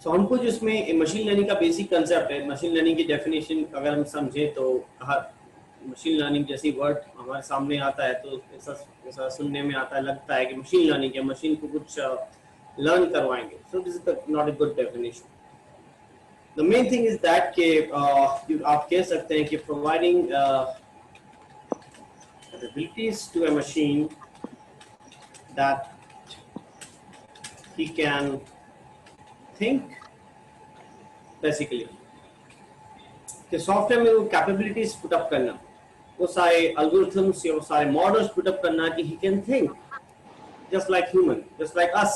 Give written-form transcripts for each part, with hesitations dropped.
सो हमको जो इसमें मशीन लर्निंग का बेसिक कंसेप्ट है, मशीन लर्निंग की डेफिनेशन अगर हम समझें तो हर मशीन लर्निंग जैसी वर्ड हमारे सामने आता है तो ऐसा सुनने में आता है, लगता है कि मशीन लर्निंग है, मशीन को कुछ लर्न करवाएंगे. So this is not a good definition. The main thing is that कि आप कह सकते हैं कि providing abilities to a machine that he can think basically. कि सॉफ्टवेयर में वो कैपेबिलिटीज पुटअप करना, वो सारे एल्गोरिथम्स या वो सारे मॉडल्स पुटअप करना कि he can think just like human, just like us,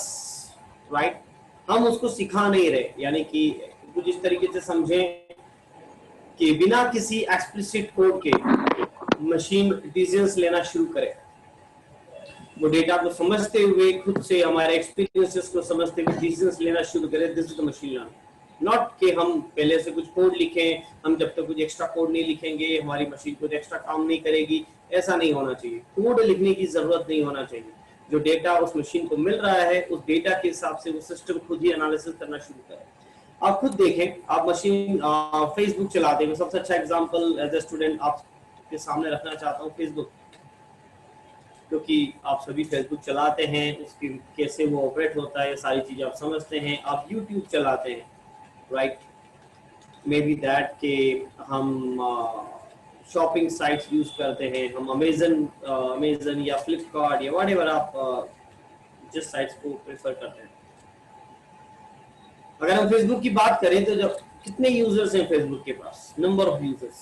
right. हम उसको सिखा नहीं रहे, यानी कि कुछ इस तरीके से समझें कि बिना किसी एक्सप्लिसिट कोड के मशीन डिसीजंस लेना शुरू करे, वो डेटा को समझते हुए खुद से हमारे एक्सपीरियंसेस को समझते हुए डिसीजंस लेना शुरू करे. This is the machine learning. Not कि हम पहले से कुछ कोड लिखें, हम जब तक कुछ एक्स्ट्रा कोड नहीं लिखेंगे हमारी मशीन कुछ एक्स्ट्रा काम नहीं करेगी, ऐसा नहीं होना चाहिए. कोड लिखने की जरूरत नहीं होना चाहिए. जो डेटा उस मशीन को मिल रहा है उस डेटा के हिसाब से वो सिस्टम खुद ही एनालिसिस करना शुरू करे. आप खुद देखें, आप मशीन फेसबुक चलाते हैं, सबसे अच्छा एग्जांपल एज ए स्टूडेंट आपके सामने रखना चाहता हूँ फेसबुक, क्योंकि आप सभी फेसबुक चलाते हैं, उसकी कैसे वो ऑपरेट होता है सारी चीजें आप समझते हैं. आप यूट्यूब चलाते हैं, राइट. मे बी दैट के हम शॉपिंग साइट्स यूज करते हैं, हम अमेजन या फ्लिपकार्ट या व्हाटएवर आप जिस साइट्स को प्रेफर करते हैं. अगर हम फेसबुक की बात करें तो जब कितने यूजर्स हैं फेसबुक के पास, नंबर ऑफ यूजर्स,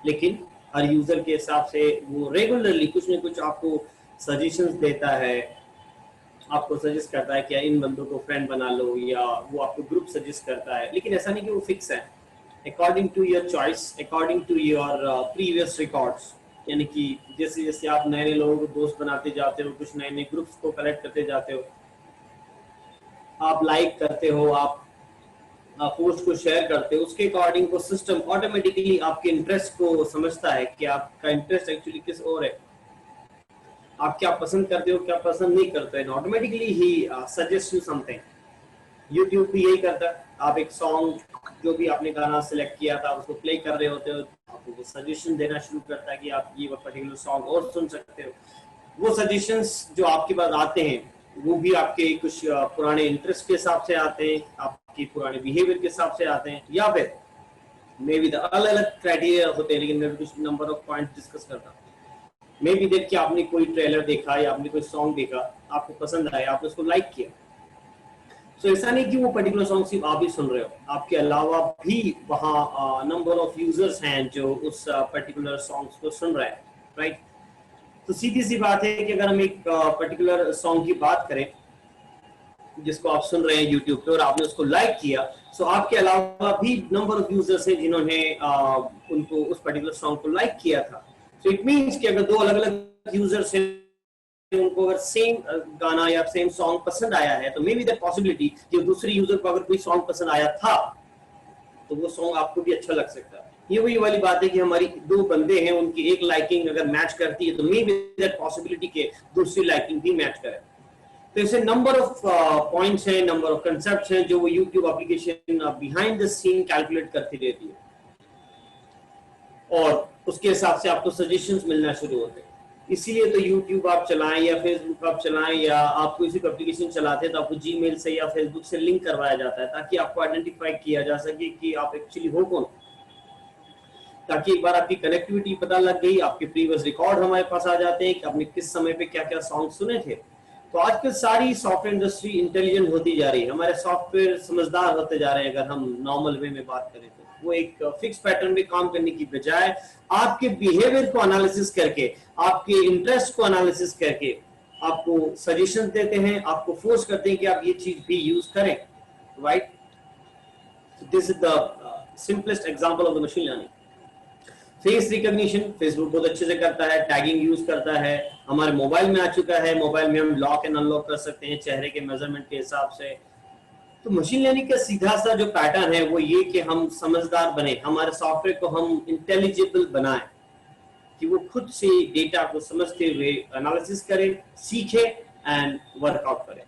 लेकिन हर यूजर के हिसाब से वो रेगुलरली कुछ न कुछ आपको सजेशंस देता है, आपको सजेस्ट करता है कि इन बंदों को फ्रेंड बना लो, या वो आपको ग्रुप सजेस्ट करता है. लेकिन ऐसा नहीं कि वो फिक्स है, according to your choice, according to your previous records. यानी कि जैसे जैसे आप नए नए लोगों को दोस्त बनाते जाते हो, कुछ नए नए ग्रुप्स को कलेक्ट करते जाते हो, आप लाइक करते हो, आप पोस्ट को शेयर करते हो, उसके अकॉर्डिंग वो सिस्टम ऑटोमेटिकली आपके इंटरेस्ट को समझता है कि आपका इंटरेस्ट एक्चुअली किस ओर है, आप क्या पसंद करते हो क्या पसंद नहीं करते हो. Automatically he suggest you something. YouTube भी यही करता है. आप एक सॉन्ग जो भी आपने गाना सिलेक्ट किया था उसको प्ले कर रहे होते हो, आपको सजेशन देना शुरू करता है कि आप ये पर्टिकुलर सॉन्ग और सुन सकते हो. वो सजेशंस जो आपके पास आते हैं वो भी आपके कुछ पुराने इंटरेस्ट के हिसाब से आते हैं, आपके पुराने बिहेवियर के हिसाब से आते हैं, या फिर मे बी अलग अलग क्राइटेरिया होते हैं. लेकिन मैं कुछ नंबर ऑफ पॉइंट डिस्कस करता हूँ. मे बी देख के आपने कोई ट्रेलर देखा या आपने कोई सॉन्ग देखा, आपको पसंद आया, आपने उसको लाइक किया. सो ऐसा नहीं कि वो पर्टिकुलर सॉन्ग सिर्फ आप ही सुन रहे हो, आपके अलावा भी वहाँ नंबर ऑफ यूजर्स हैं जो उस पर्टिकुलर सॉन्ग्स को सुन रहे हैं, राइट. तो सीधी सी बात है कि अगर हम एक पर्टिकुलर सॉन्ग की बात करें जिसको आप सुन रहे हैं यूट्यूब पे और आपने उसको लाइक किया, सो आपके अलावा भी नंबर ऑफ यूजर्स हैं जिन्होंने उनको उस पर्टिकुलर सॉन्ग को लाइक किया था. सो इट मीन्स कि अगर दो अलग अलग यूजर्स हैं, उनको अगर सेम गाना या सेम सॉन्ग पसंद आया है, तो मे बी दैट पॉसिबिलिटी कि दूसरे यूजर को अगर कोई सॉन्ग पसंद आया था तो वो सॉन्ग आपको भी अच्छा लग सकता है. ये वही वाली बात है कि हमारी दो बंदे हैं, उनकी एक लाइकिंग अगर मैच करती है तो मे बी दैट पॉसिबिलिटी के दूसरी लाइकिंग भी मैच करे. तो ऐसे नंबर ऑफ पॉइंट्स हैं, नंबर ऑफ कंसेप्ट्स हैं जो वो YouTube application behind the scene calculate करती रहती है, और उसके हिसाब से आपको सजेशंस मिलना शुरू होते हैं. इसीलिए तो यूट्यूब आप चलाएं या फेसबुक आप चलाएं या आप कोई सी एप्लीकेशन चलाते हैं तो आपको जीमेल से या फेसबुक से लिंक करवाया जाता है, ताकि आपको आइडेंटिफाई किया जा सके कि आप एक्चुअली हो कौन. ताकि एक बार आपकी कनेक्टिविटी पता लग गई, आपके प्रीवियस रिकॉर्ड हमारे पास आ जाते हैं कि आपने किस समय पे क्या क्या सॉन्ग सुने थे. तो आजकल सारी सॉफ्टवेयर इंडस्ट्री इंटेलिजेंट होती जा रही है, हमारे सॉफ्टवेयर समझदार होते जा रहे हैं. अगर हम नॉर्मल वे में बात करें तो वो एक फिक्स पैटर्न में काम करने की बजाय आपके बिहेवियर को एनालिसिस करके, आपके इंटरेस्ट को एनालिसिस करके आपको सजेशन देते हैं, आपको फोर्स करते हैं कि आप ये चीज भी यूज करें, right. This is the simplest example of the machine learning. Face recognition Facebook बहुत अच्छे से करता है, टैगिंग यूज करता है, हमारे मोबाइल में आ चुका है, मोबाइल में हम लॉक एंड अनलॉक कर सकते हैं चेहरे के मेजरमेंट के हिसाब से. तो मशीन लर्निंग का सीधा सा जो पैटर्न है वो ये कि हम समझदार बने, हमारे सॉफ्टवेयर को हम इंटेलिजिबल बनाएं कि वो खुद से डेटा को समझते हुए एनालिसिस करे, सीखे एंड वर्कआउट करे.